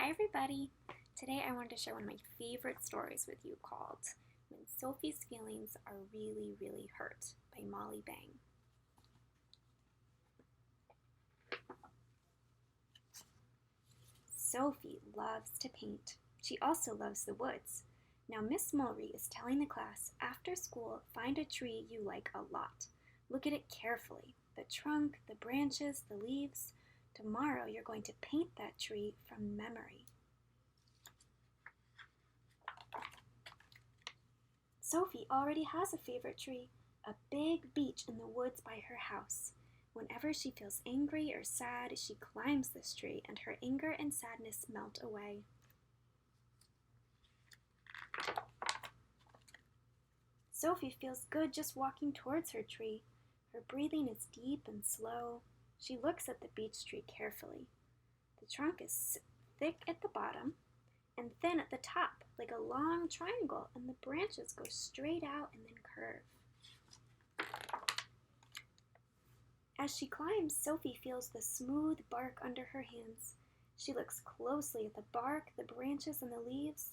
Hi everybody! Today I wanted to share one of my favorite stories with you called When Sophie's Feelings Are Really, Really Hurt by Molly Bang. Sophie loves to paint. She also loves the woods. Now Miss Mulry is telling the class, after school, find a tree you like a lot. Look at it carefully. The trunk, the branches, the leaves. Tomorrow you're going to paint that tree from memory. Sophie already has a favorite tree, a big beech in the woods by her house. Whenever she feels angry or sad, she climbs this tree and her anger and sadness melt away. Sophie feels good just walking towards her tree. Her breathing is deep and slow. She looks at the beech tree carefully. The trunk is thick at the bottom and thin at the top, like a long triangle, and the branches go straight out and then curve. As she climbs, Sophie feels the smooth bark under her hands. She looks closely at the bark, the branches, and the leaves.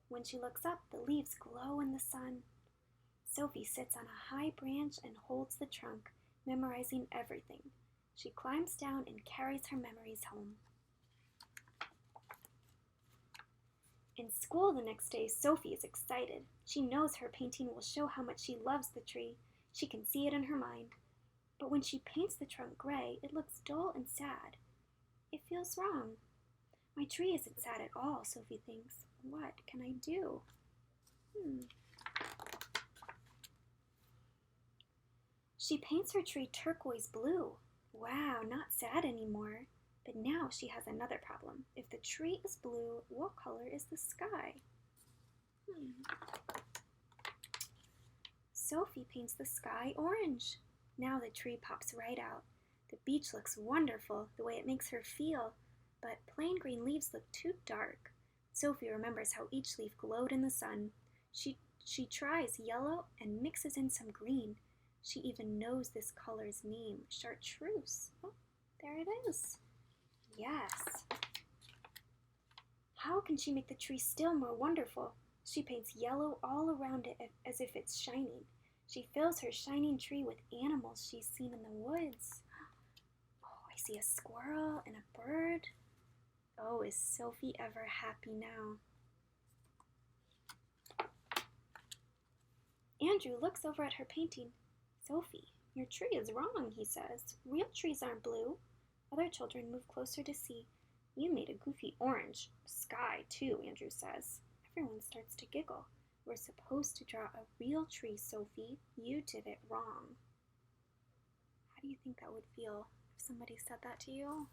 When she looks up, the leaves glow in the sun. Sophie sits on a high branch and holds the trunk, memorizing everything. She climbs down and carries her memories home. In school the next day, Sophie is excited. She knows her painting will show how much she loves the tree. She can see it in her mind. But when she paints the trunk gray, it looks dull and sad. It feels wrong. My tree isn't sad at all, Sophie thinks. What can I do? She paints her tree turquoise blue. Wow, not sad anymore. But now she has another problem. If the tree is blue, what color is the sky? Sophie paints the sky orange. Now the tree pops right out. The beech looks wonderful, the way it makes her feel, but plain green leaves look too dark. Sophie remembers how each leaf glowed in the sun. She tries yellow and mixes in some green. She even knows this color's name, chartreuse. Oh, there it is. Yes. How can she make the tree still more wonderful? She paints yellow all around it as if it's shining. She fills her shining tree with animals she's seen in the woods. Oh, I see a squirrel and a bird. Oh, is Sophie ever happy now? Andrew looks over at her painting. Sophie, your tree is wrong, he says. Real trees aren't blue. Other children move closer to see. You made a goofy orange sky, too, Andrew says. Everyone starts to giggle. We're supposed to draw a real tree, Sophie. You did it wrong. How do you think that would feel if somebody said that to you?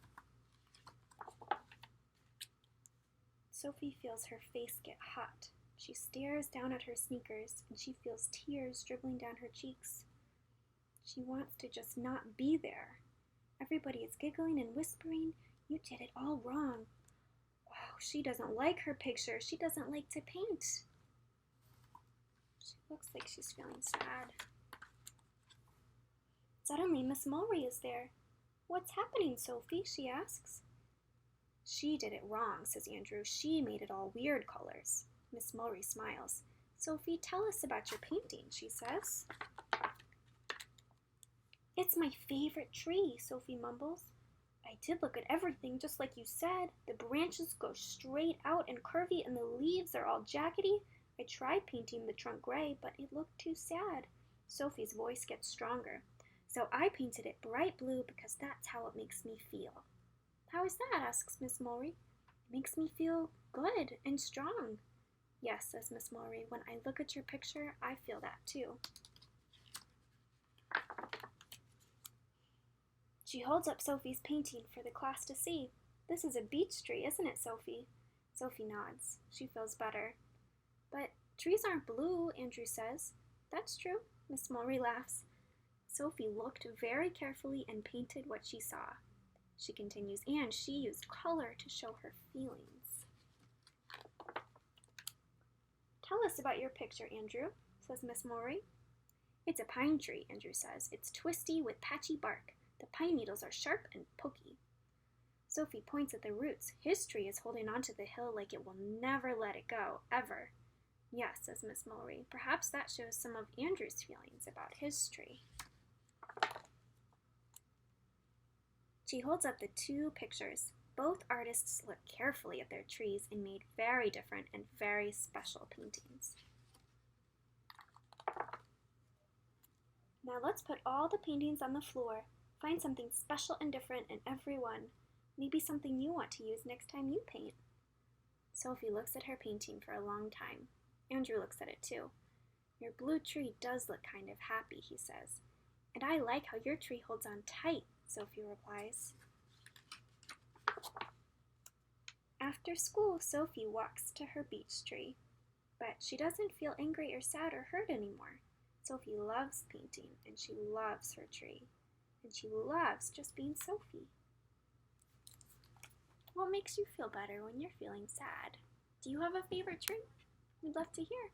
Sophie feels her face get hot. She stares down at her sneakers, and she feels tears dribbling down her cheeks. She wants to just not be there. Everybody is giggling and whispering, you did it all wrong. Wow, she doesn't like her picture. She doesn't like to paint. She looks like she's feeling sad. Suddenly, Miss Mulry is there. What's happening, Sophie? She asks. She did it wrong, says Andrew. She made it all weird colors. Miss Mulry smiles. Sophie, tell us about your painting, she says. It's my favorite tree, Sophie mumbles. I did look at everything, just like you said. The branches go straight out and curvy, and the leaves are all jaggedy. I tried painting the trunk gray, but it looked too sad. Sophie's voice gets stronger. So I painted it bright blue because that's how it makes me feel. How is that? Asks Miss Mulry. It makes me feel good and strong. Yes, says Miss Mulry. When I look at your picture, I feel that too. She holds up Sophie's painting for the class to see. This is a beech tree, isn't it, Sophie? Sophie nods. She feels better. But trees aren't blue, Andrew says. That's true, Miss Mulry laughs. Sophie looked very carefully and painted what she saw. She continues, and she used color to show her feelings. Tell us about your picture, Andrew, says Miss Mulry. It's a pine tree, Andrew says. It's twisty with patchy bark. The pine needles are sharp and pokey. Sophie points at the roots. His tree is holding onto the hill like it will never let it go, ever. Yes, says Miss Mulready. Perhaps that shows some of Andrew's feelings about his tree. She holds up the two pictures. Both artists looked carefully at their trees and made very different and very special paintings. Now let's put all the paintings on the floor. Find something special and different in every one. Maybe something you want to use next time you paint. Sophie looks at her painting for a long time. Andrew looks at it too. Your blue tree does look kind of happy, he says. And I like how your tree holds on tight, Sophie replies. After school, Sophie walks to her beech tree. But she doesn't feel angry or sad or hurt anymore. Sophie loves painting, and she loves her tree. And she loves just being Sophie. What makes you feel better when you're feeling sad? Do you have a favorite tree? We'd love to hear.